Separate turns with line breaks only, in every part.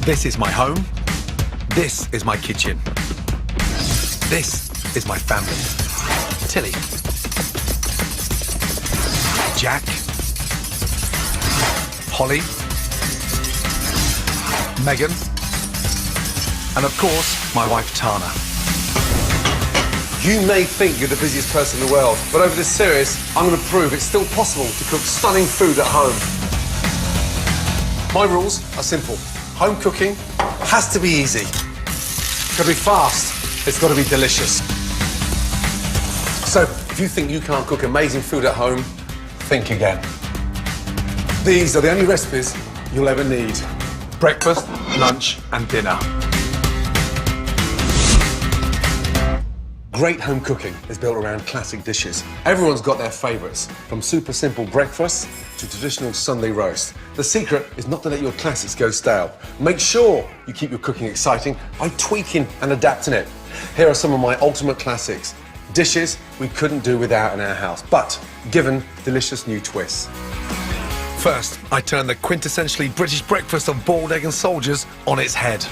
This is my home. This is my kitchen. This is my family. Tilly. Jack. Holly. Megan. And of course, my wife Tana.
You may think you're the busiest person in the world, but over this series, I'm going to prove it's still possible to cook stunning food at home. My rules are simple. Home cooking has to be easy. It's got to be fast. It's got to be delicious. So, if you think you can't cook amazing food at home, think again. These are the only recipes you'll ever need.
Breakfast, lunch and dinner.
Great home cooking is built around classic dishes. Everyone's got their favourites, from super simple breakfast to traditional Sunday roast. The secret is not to let your classics go stale. Make sure you keep your cooking exciting by tweaking and adapting it. Here are some of my ultimate classics. Dishes we couldn't do without in our house, but given delicious new twists.
First, I turn the quintessentially British breakfast of boiled egg and soldiers on its head.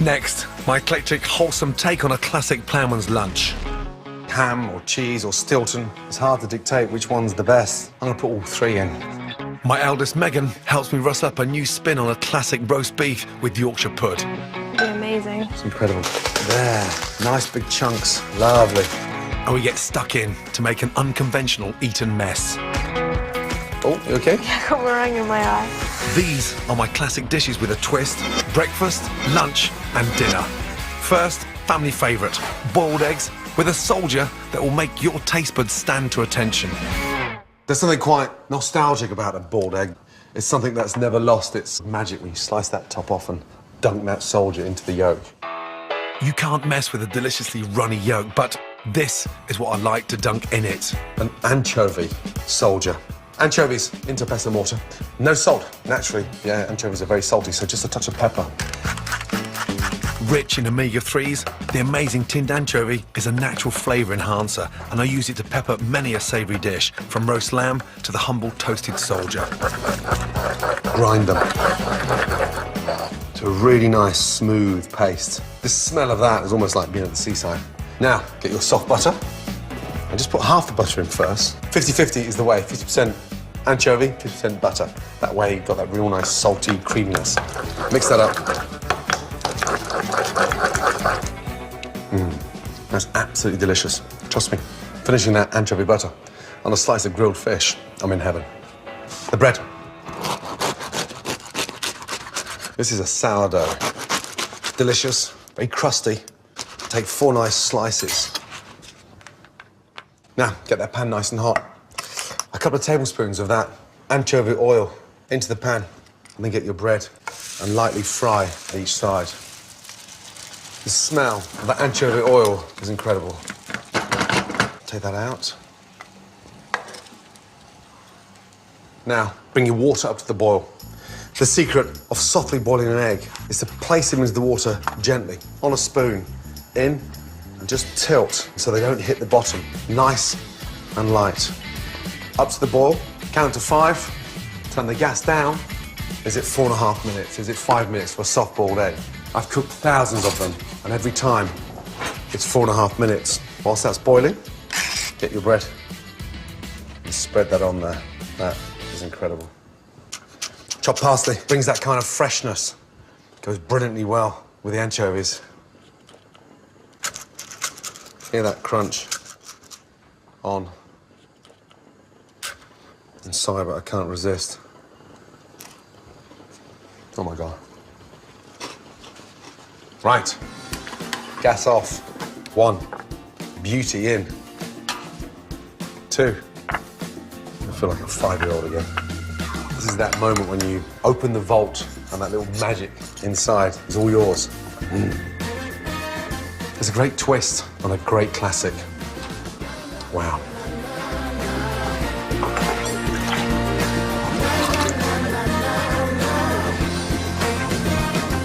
Next, my eclectic, wholesome take on a classic ploughman's lunch.
Ham or cheese or Stilton, it's hard to dictate which one's the best. I'm going to put all three in.
My eldest Megan helps me rustle up a new spin on a classic roast beef with Yorkshire pud.
It'd be amazing.
It's incredible. There, nice big chunks, lovely.
And we get stuck in to make an unconventional Eton mess.
Oh, you okay?
I got meringue in my eye.
These are my classic dishes with a twist: breakfast, lunch and dinner. First, family favourite, boiled eggs with a soldier that will make your taste buds stand to attention.
There's something quite nostalgic about a boiled egg. It's something that's never lost its magic when you slice that top off and dunk that soldier into the yolk.
You can't mess with a deliciously runny yolk, but this is what I like to dunk in it.
An anchovy soldier. Anchovies into pesto mortar. No salt, naturally. Yeah, anchovies are very salty, so just a touch of pepper.
Rich in omega-3s, the amazing tinned anchovy is a natural flavour enhancer, and I use it to pepper many a savoury dish, from roast lamb to the humble toasted soldier.
Grind them to a really nice, smooth paste. The smell of that is almost like being at the seaside. Now, get your soft butter, and just put half the butter in first. 50-50 is the way, 50% anchovy, 50% butter. That way you've got that real nice, salty creaminess. Mix that up. That's absolutely delicious. Trust me, finishing that anchovy butter on a slice of grilled fish, I'm in heaven. The bread. This is a sourdough. Delicious, very crusty. Take 4 nice slices. Now, get that pan nice and hot. A couple of tablespoons of that anchovy oil into the pan, and then get your bread and lightly fry each side. The smell of that anchovy oil is incredible. Take that out. Now, bring your water up to the boil. The secret of softly boiling an egg is to place them into the water gently, on a spoon, in, and just tilt so they don't hit the bottom. Nice and light. Up to the boil, count to 5, turn the gas down. Is it 4.5 minutes? Is it 5 minutes for a soft boiled egg? I've cooked thousands of them, and every time it's 4.5 minutes. Whilst that's boiling, get your bread and spread that on there. That is incredible. Chopped parsley brings that kind of freshness. Goes brilliantly well with the anchovies. Hear that crunch on. And sorry, but I can't resist. Oh my God. Right, gas off. 1, beauty in. 2, I feel like a 5-year-old again. This is that moment when you open the vault and that little magic inside is all yours. There's a great twist on a great classic. Wow.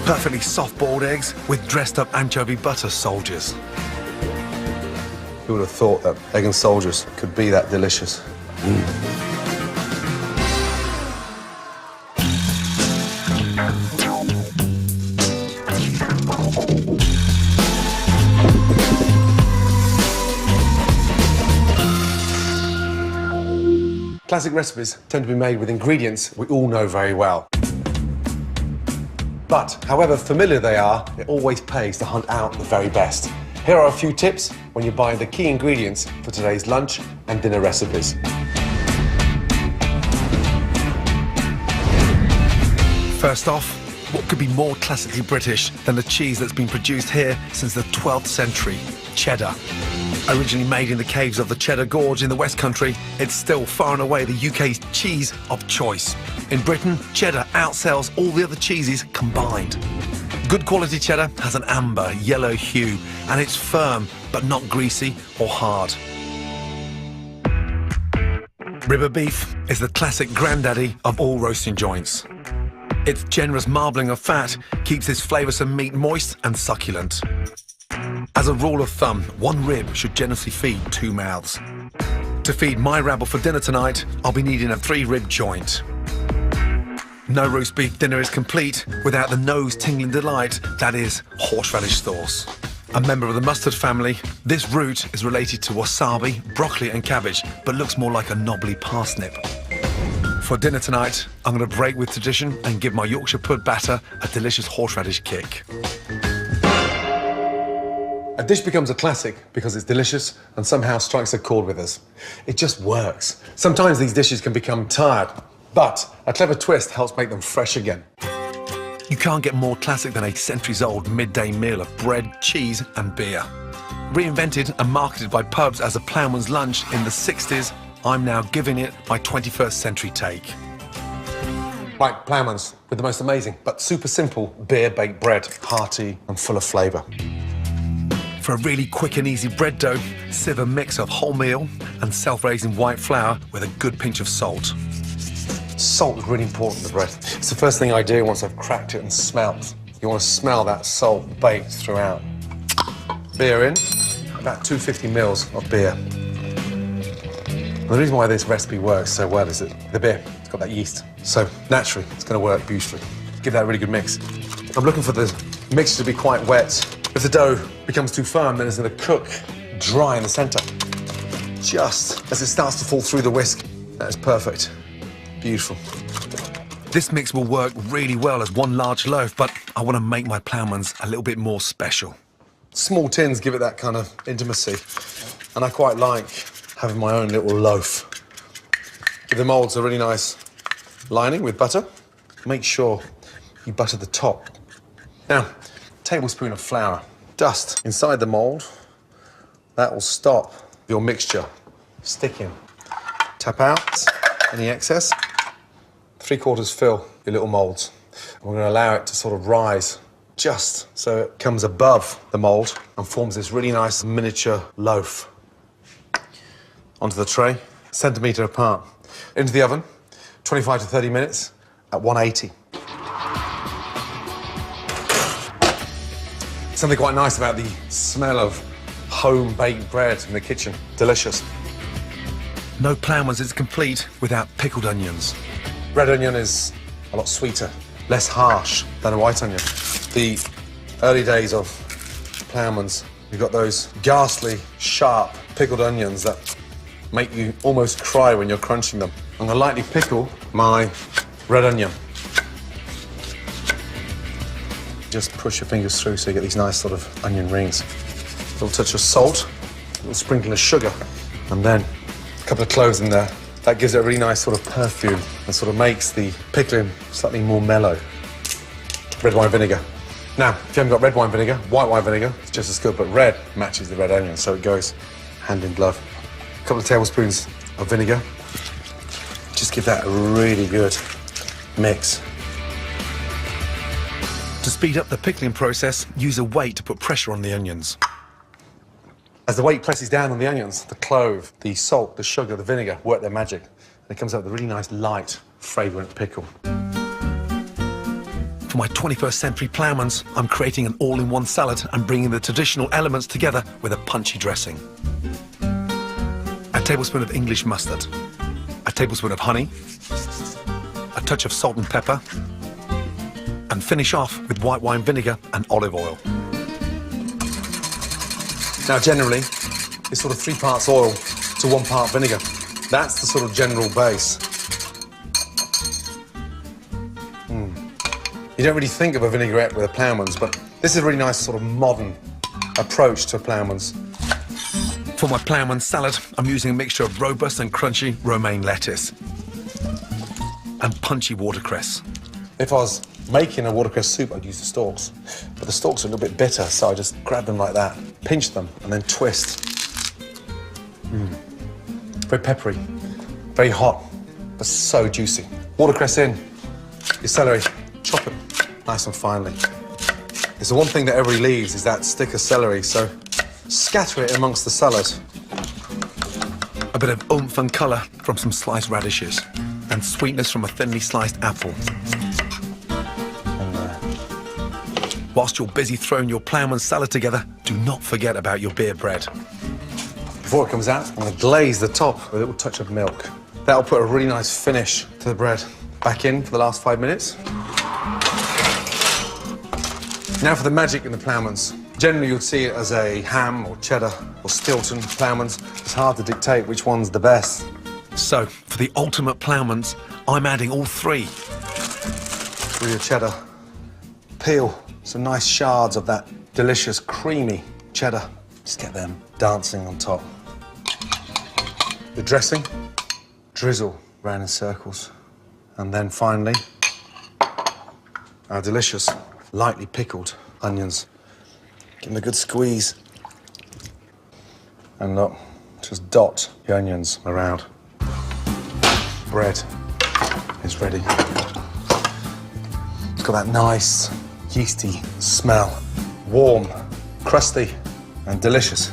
Perfectly soft-boiled eggs with dressed-up anchovy butter soldiers.
Who would have thought that egg and soldiers could be that delicious? Classic recipes tend to be made with ingredients we all know very well. But however familiar they are, it always pays to hunt out the very best. Here are a few tips when you're buying the key ingredients for today's lunch and dinner recipes.
First off, what could be more classically British than the cheese that's been produced here since the 12th century? Cheddar. Originally made in the caves of the Cheddar Gorge in the West Country, it's still far and away the UK's cheese of choice. In Britain, cheddar outsells all the other cheeses combined. Good quality cheddar has an amber, yellow hue, and it's firm but not greasy or hard. Ribber beef is the classic granddaddy of all roasting joints. Its generous marbling of fat keeps this flavoursome meat moist and succulent. As a rule of thumb, one rib should generously feed 2 mouths. To feed my rabble for dinner tonight, I'll be needing a 3-rib joint. No roast beef dinner is complete without the nose-tingling delight that is horseradish sauce. A member of the mustard family, this root is related to wasabi, broccoli and cabbage, but looks more like a knobbly parsnip. For dinner tonight, I'm going to break with tradition and give my Yorkshire pud batter a delicious horseradish kick.
A dish becomes a classic because it's delicious and somehow strikes a chord with us. It just works. Sometimes these dishes can become tired, but a clever twist helps make them fresh again.
You can't get more classic than a centuries-old midday meal of bread, cheese and beer. Reinvented and marketed by pubs as a ploughman's lunch in the 60s, I'm now giving it my 21st century take.
Like ploughman's with the most amazing but super simple beer-baked bread, hearty and full of flavour.
For a really quick and easy bread dough, sieve a mix of wholemeal and self-raising white flour with a good pinch of salt.
Salt is really important in the bread. It's the first thing I do once I've cracked it and smelt. You want to smell that salt baked throughout. Beer in, about 250 mils of beer. And the reason why this recipe works so well is that the beer, it's got that yeast. So naturally, it's going to work beautifully. Give that a really good mix. I'm looking for the mixture to be quite wet. If the dough becomes too firm, then it's going to cook dry in the centre. Just as it starts to fall through the whisk, that is perfect. Beautiful.
This mix will work really well as one large loaf, but I want to make my ploughman's a little bit more special.
Small tins give it that kind of intimacy, and I quite like having my own little loaf. Give the moulds a really nice lining with butter. Make sure you butter the top. Now, a tablespoon of flour. Dust inside the mould. That will stop your mixture sticking. Tap out any excess. 3/4 fill your little moulds. We're going to allow it to sort of rise just so it comes above the mould and forms this really nice miniature loaf. Onto the tray, centimetre apart. Into the oven, 25 to 30 minutes at 180. Something quite nice about the smell of home-baked bread in the kitchen. Delicious.
No ploughman's is complete without pickled onions.
Red onion is a lot sweeter, less harsh than a white onion. The early days of ploughman's, you've got those ghastly, sharp, pickled onions that make you almost cry when you're crunching them. I'm going to lightly pickle my red onion. Just push your fingers through so you get these nice sort of onion rings. A little touch of salt, a little sprinkle of sugar, and then a couple of cloves in there. That gives it a really nice sort of perfume and sort of makes the pickling slightly more mellow. Red wine vinegar. Now, if you haven't got red wine vinegar, white wine vinegar is just as good, but red matches the red onion, so it goes hand in glove. A couple of tablespoons of vinegar. Just give that a really good mix.
To speed up the pickling process, use a weight to put pressure on the onions.
As the weight presses down on the onions, the clove, the salt, the sugar, the vinegar work their magic. And it comes out with a really nice, light, fragrant pickle.
For my 21st century ploughman's, I'm creating an all-in-one salad and bringing the traditional elements together with a punchy dressing. A tablespoon of English mustard, a tablespoon of honey, a touch of salt and pepper, and finish off with white wine vinegar and olive oil. Now, generally, it's sort of 3 parts oil to 1 part vinegar.
That's the sort of general base. You don't really think of a vinaigrette with a ploughman's, but this is a really nice sort of modern approach to a ploughman's.
For my ploughman's salad, I'm using a mixture of robust and crunchy romaine lettuce and punchy watercress.
If I was making a watercress soup, I'd use the stalks. But the stalks are a little bit bitter, so I just grab them like that, pinch them, and then twist. Very peppery, very hot, but so juicy. Watercress in, your celery, chop it nice and finely. It's the one thing that everybody leaves is that stick of celery, so scatter it amongst the salad.
A bit of oomph and colour from some sliced radishes and sweetness from a thinly sliced apple. Whilst you're busy throwing your ploughman's salad together, do not forget about your beer bread.
Before it comes out, I'm going to glaze the top with a little touch of milk. That'll put a really nice finish to the bread. Back in for the last 5 minutes. Now for the magic in the ploughman's. Generally, you'd see it as a ham or cheddar or Stilton ploughman's. It's hard to dictate which one's the best.
So, for the ultimate ploughman's, I'm adding all three.
With your cheddar, peel some nice shards of that delicious, creamy cheddar. Just get them dancing on top. The dressing, drizzle round in circles. And then finally, our delicious, lightly pickled onions. Give them a good squeeze. And look, just dot the onions around. Bread is ready. It's got that nice, yeasty smell. Warm, crusty, and delicious.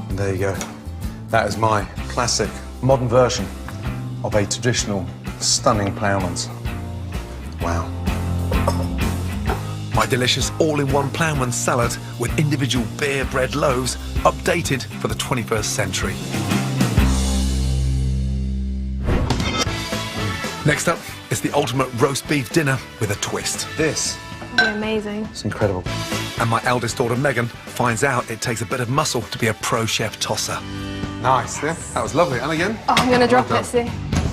And there you go. That is my classic, modern version of a traditional, stunning ploughman's. Wow.
My delicious all-in-one ploughman's salad with individual beer bread loaves, updated for the 21st century. Next up is the ultimate roast beef dinner with a twist.
This
It'll be amazing.
is incredible.
And my eldest daughter, Megan, finds out it takes a bit of muscle to be a pro chef tosser.
Nice, yeah? That was lovely. And again?
Oh, I'm gonna drop
Well
it, see.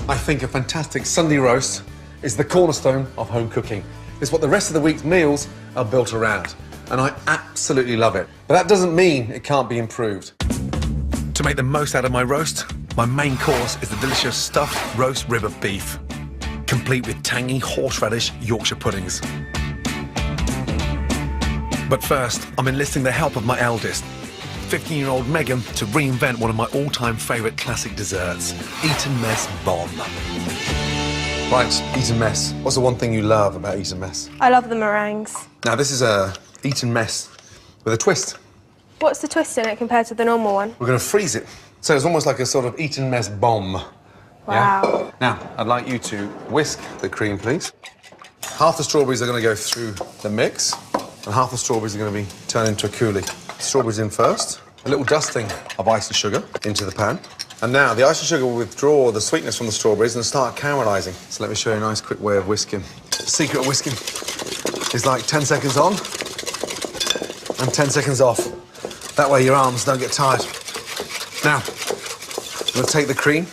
I think a fantastic Sunday roast is the cornerstone of home cooking. It's what the rest of the week's meals are built around. And I absolutely love it. But that doesn't mean it can't be improved.
To make the most out of my roast, my main course is the delicious stuffed roast rib of beef, complete with tangy horseradish Yorkshire puddings. But first, I'm enlisting the help of my eldest, 15-year-old Megan, to reinvent one of my all-time favourite classic desserts, Eton Mess Bomb.
Right, Eton Mess. What's the one thing you love about Eton Mess?
I love the meringues.
Now, this is a Eton Mess with a twist.
What's the twist in it compared to the normal one?
We're going to freeze it. So it's almost like a sort of Eton Mess bomb.
Wow.
Now, I'd like you to whisk the cream, please. Half the strawberries are going to go through the mix, and half the strawberries are going to be turned into a coulis. Strawberries in first. A little dusting of ice and sugar into the pan. And now the ice and sugar will withdraw the sweetness from the strawberries and start caramelising. So let me show you a nice quick way of whisking. The secret of whisking is like 10 seconds on and 10 seconds off. That way your arms don't get tired. Now, we'll take the cream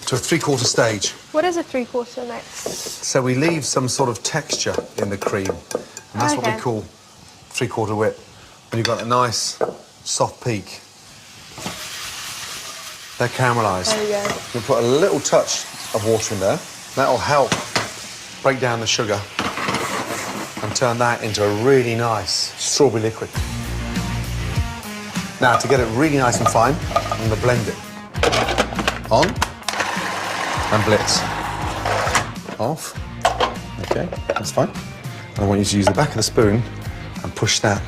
to a 3/4 stage.
What is a 3/4 mix?
So we leave some sort of texture in the cream. And that's what we
Okay.
call 3/4 whip. And you've got a nice, soft peak. They're caramelised.
There we go.
We'll put a little touch of water in there. That'll help break down the sugar and turn that into a really nice strawberry liquid. Now, to get it really nice and fine, I'm going to blend it. On and blitz. Off. Okay, that's fine. And I want you to use the back of the spoon and push that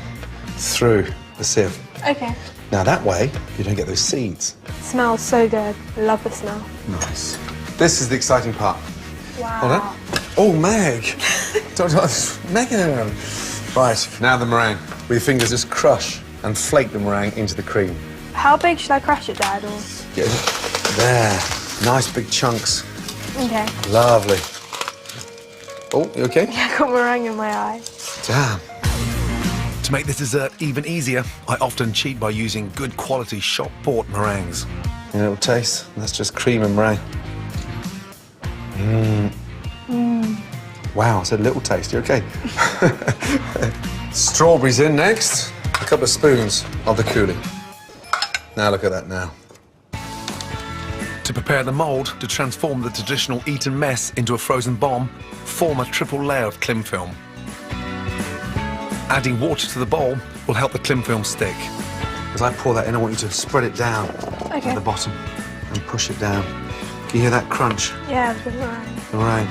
through the sieve.
Okay.
Now, that way, you don't get those seeds.
Smells so good. I love the smell.
Nice. This is the exciting part.
Wow.
Hold on. Oh, Meg. Megan. Right, now the meringue. With your fingers, just crush and flake the meringue into the cream.
How big should I crush it, Dad? Or...
Get it there. Nice big chunks.
Okay.
Lovely. Oh, you okay?
I got meringue in my eye.
Damn.
To make this dessert even easier, I often cheat by using good quality shop-bought meringues.
A little taste. That's just cream and meringue. Wow, I said little taste. You okay? Strawberries in next. A couple of spoons of the coulis. Now look at that now.
To prepare the mould to transform the traditional Eton mess into a frozen bomb, form a triple layer of cling film. Adding water to the bowl will help the cling film stick.
As I pour that in, I want you to spread it down at the bottom and push it down. Can you hear that crunch?
Yeah, it's good meringue.
The meringue.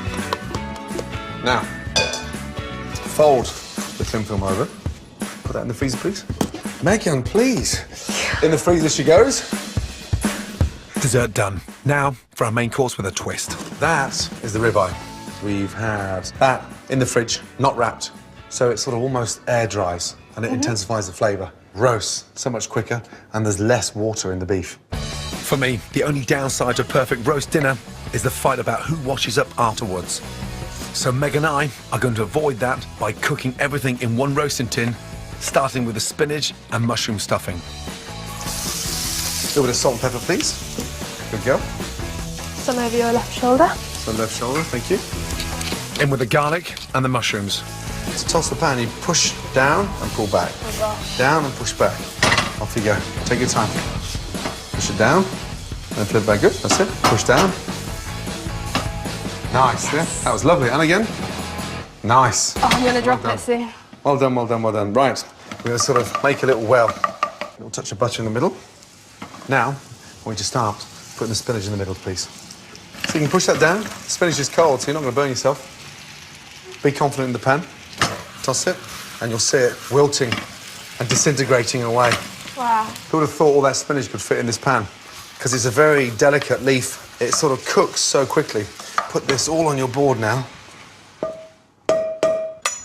Now, fold the cling film over. Put that in the freezer, please. Megan, please. In the freezer she goes.
Dessert done. Now for our main course with a twist.
That is the ribeye. We've had that in the fridge, not wrapped. So it sort of almost air dries and it intensifies the flavour. Roasts so much quicker and there's less water in the beef.
For me, the only downside to a perfect roast dinner is the fight about who washes up afterwards. So Meg and I are going to avoid that by cooking everything in one roasting tin, starting with the spinach and mushroom stuffing.
A little bit of salt and pepper, please. Good girl.
Some over your left shoulder.
Some left shoulder, thank you.
In with the garlic and the mushrooms.
To toss the pan, you push down and pull back.
Oh gosh.
Down and push back. Off you go. Take your time. Push it down, and flip back. Good, that's it. Push down. Nice, yeah, that was lovely. And again. Nice.
Oh, I'm gonna drop it soon.
Well done, well done, well done. Right, we're gonna sort of make a little well. A little touch of butter in the middle. Now, I want you to start putting the spinach in the middle, please. So you can push that down. The spinach is cold, so you're not gonna burn yourself. Be confident in the pan. Toss it, and you'll see it wilting and disintegrating away.
Wow.
Who would have thought all that spinach could fit in this pan? Because it's a very delicate leaf. It sort of cooks so quickly. Put this all on your board now.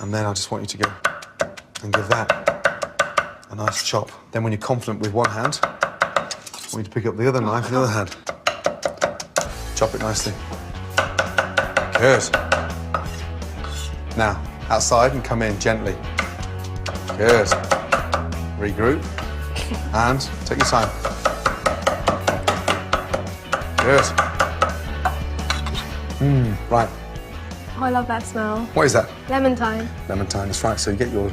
And then I just want you to go and give that a nice chop. Then when you're confident with one hand, I want you to pick up the other knife in the other hand. Chop it nicely. Good. Now, outside and come in gently. Good. Regroup. And take your time. Good. Right.
Oh, I love that smell.
What is that?
Lemon thyme.
Lemon thyme, that's right. So you get your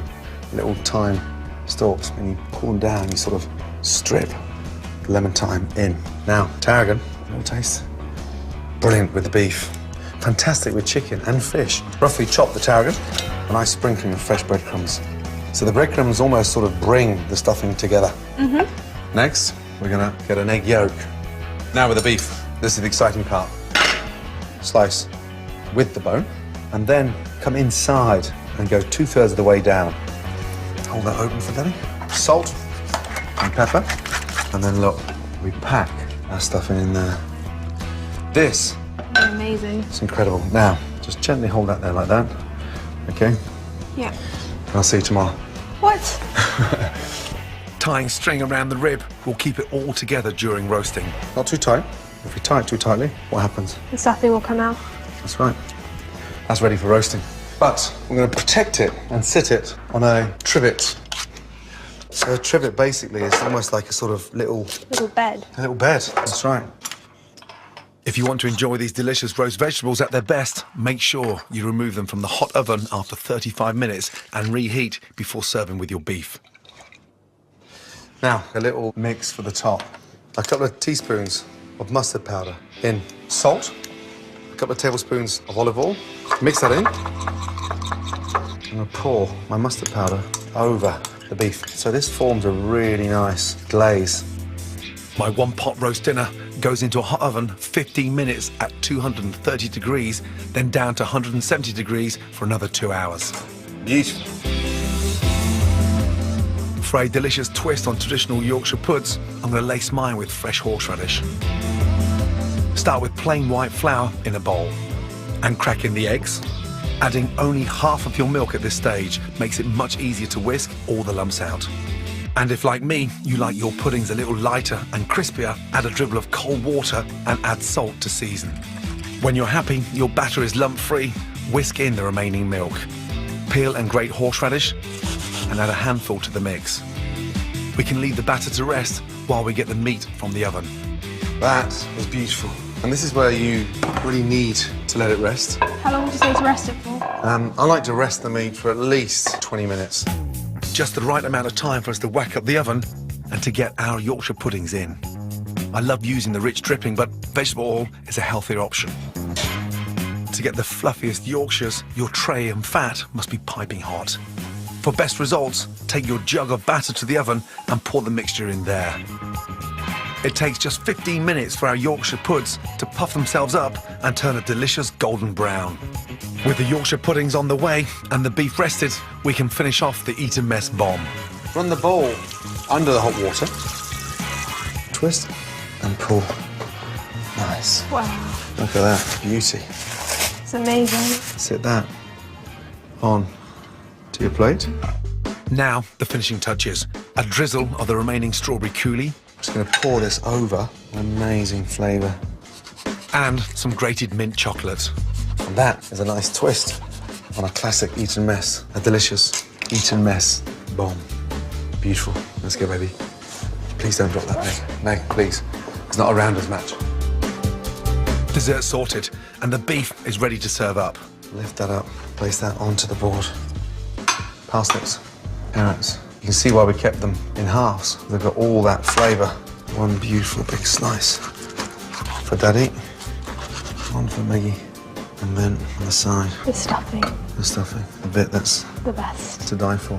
little thyme stalks and you pull them down, you sort of strip the lemon thyme in. Now, tarragon, a little taste. Brilliant with the beef. Fantastic with chicken and fish. Roughly chop the tarragon, a nice sprinkling of fresh breadcrumbs. So the breadcrumbs almost sort of bring the stuffing together. Next, we're gonna get an egg yolk. Now with the beef, this is the exciting part. Slice with the bone, and then come inside and go 2/3 of the way down. Hold that open for Daddy. Salt and pepper, and then look, we pack our stuffing in there. This
Amazing.
is incredible. Now, just gently hold that there like that. Okay?
Yeah.
And I'll see you tomorrow.
What?
Tying string around the rib will keep it all together during roasting.
Not too tight. If we tie it too tightly, what happens?
The stuffing will come out.
That's right. That's ready for roasting. But we're going to protect it and sit it on a trivet. So a trivet basically is almost like a sort of little
bed.
A little bed. That's right.
If you want to enjoy these delicious roast vegetables at their best, make sure you remove them from the hot oven after 35 minutes and reheat before serving with your beef.
Now, a little mix for the top. A couple of teaspoons of mustard powder in. Salt, a couple of tablespoons of olive oil. Mix that in. I'm going to pour my mustard powder over the beef. So this forms a really nice glaze.
My one-pot roast dinner goes into a hot oven 15 minutes at 230 degrees, then down to 170 degrees for another 2 hours.
Beautiful.
For a delicious twist on traditional Yorkshire puds, I'm going to lace mine with fresh horseradish. Start with plain white flour in a bowl and crack in the eggs. Adding only half of your milk at this stage makes it much easier to whisk all the lumps out. And if, like me, you like your puddings a little lighter and crispier, add a dribble of cold water and add salt to season. When you're happy your batter is lump-free, whisk in the remaining milk. Peel and grate horseradish and add a handful to the mix. We can leave the batter to rest while we get the meat from the oven.
That is beautiful. And this is where you really need to let it rest.
How long would you say to rest it for?
I like to rest the meat for at least 20 minutes.
Just the right amount of time for us to whack up the oven and to get our Yorkshire puddings in. I love using the rich dripping, but vegetable oil is a healthier option. To get the fluffiest Yorkshires, your tray and fat must be piping hot. For best results, take your jug of batter to the oven and pour the mixture in there. It takes just 15 minutes for our Yorkshire puds to puff themselves up and turn a delicious golden brown. With the Yorkshire puddings on the way and the beef rested, we can finish off the Eat and Mess bomb.
Run the bowl under the hot water. Twist and pull. Nice.
Wow.
Look at that, beauty.
It's amazing.
Sit that on to your plate.
Now, the finishing touches. A drizzle of the remaining strawberry coulis
Just going to pour this over. Amazing flavour.
and some grated mint chocolate.
And that is a nice twist on a classic Eat and Mess. A delicious Eat and Mess bomb. Beautiful. Let's go, baby. Please don't drop that, Meg. Meg, please. It's not a rounders match.
Dessert sorted, and the beef is ready to serve up.
Lift that up, place that onto the board. Parsnips, carrots. You can see why we kept them in halves. They've got all that flavour. One beautiful big slice for Daddy, one for Maggie, and then on the side,
The stuffing,
the stuffing, the bit that's
the best.
to die for.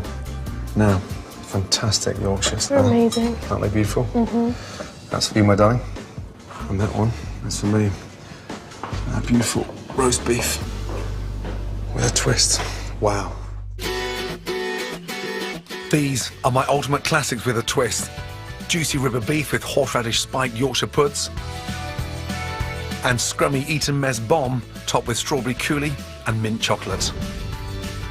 Now, fantastic Yorkshires.
They're amazing.
Aren't they beautiful? Mm-hmm. That's for you, my darling. And that one is for me. A beautiful roast beef with a twist. Wow.
These are my ultimate classics with a twist. Juicy rib of beef with horseradish spiked Yorkshire puds, and scrummy Eat and Mess bomb topped with strawberry coulis and mint chocolate.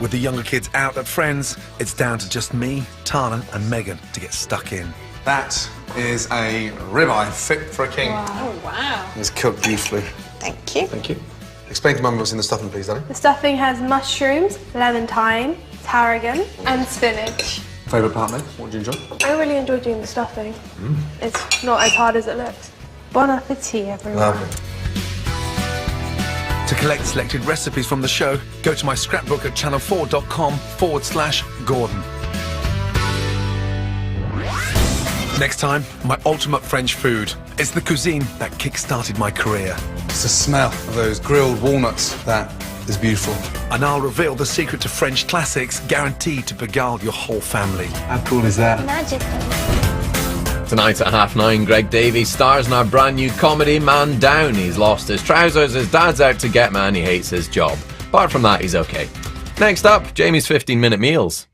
With the younger kids out at friends, it's down to just me, Tana and Megan to get stuck in.
That is a ribeye fit for a king.
Oh, wow.
It's cooked beautifully.
Thank you.
Thank you. Explain to Mum what's in the stuffing, please, darling.
The stuffing has mushrooms, lemon thyme, tarragon, and spinach.
Favourite part, Meg? What do you enjoy?
I really enjoy doing the stuffing. It's not as hard as it looks. Bon appetit, everyone.
Lovely.
To collect selected recipes from the show, go to my scrapbook at channel4.com/Gordon. Next time, my ultimate French food. It's the cuisine that kick-started my career.
It's the smell of those grilled walnuts that is beautiful.
And I'll reveal the secret to French classics guaranteed to beguile your whole family.
How cool is that?
Magical.
Tonight at 9:30, Greg Davies stars in our brand new comedy Man Down. He's lost his trousers, his dad's out to get man, he hates his job. Apart from that, he's okay. Next up, Jamie's 15-minute meals.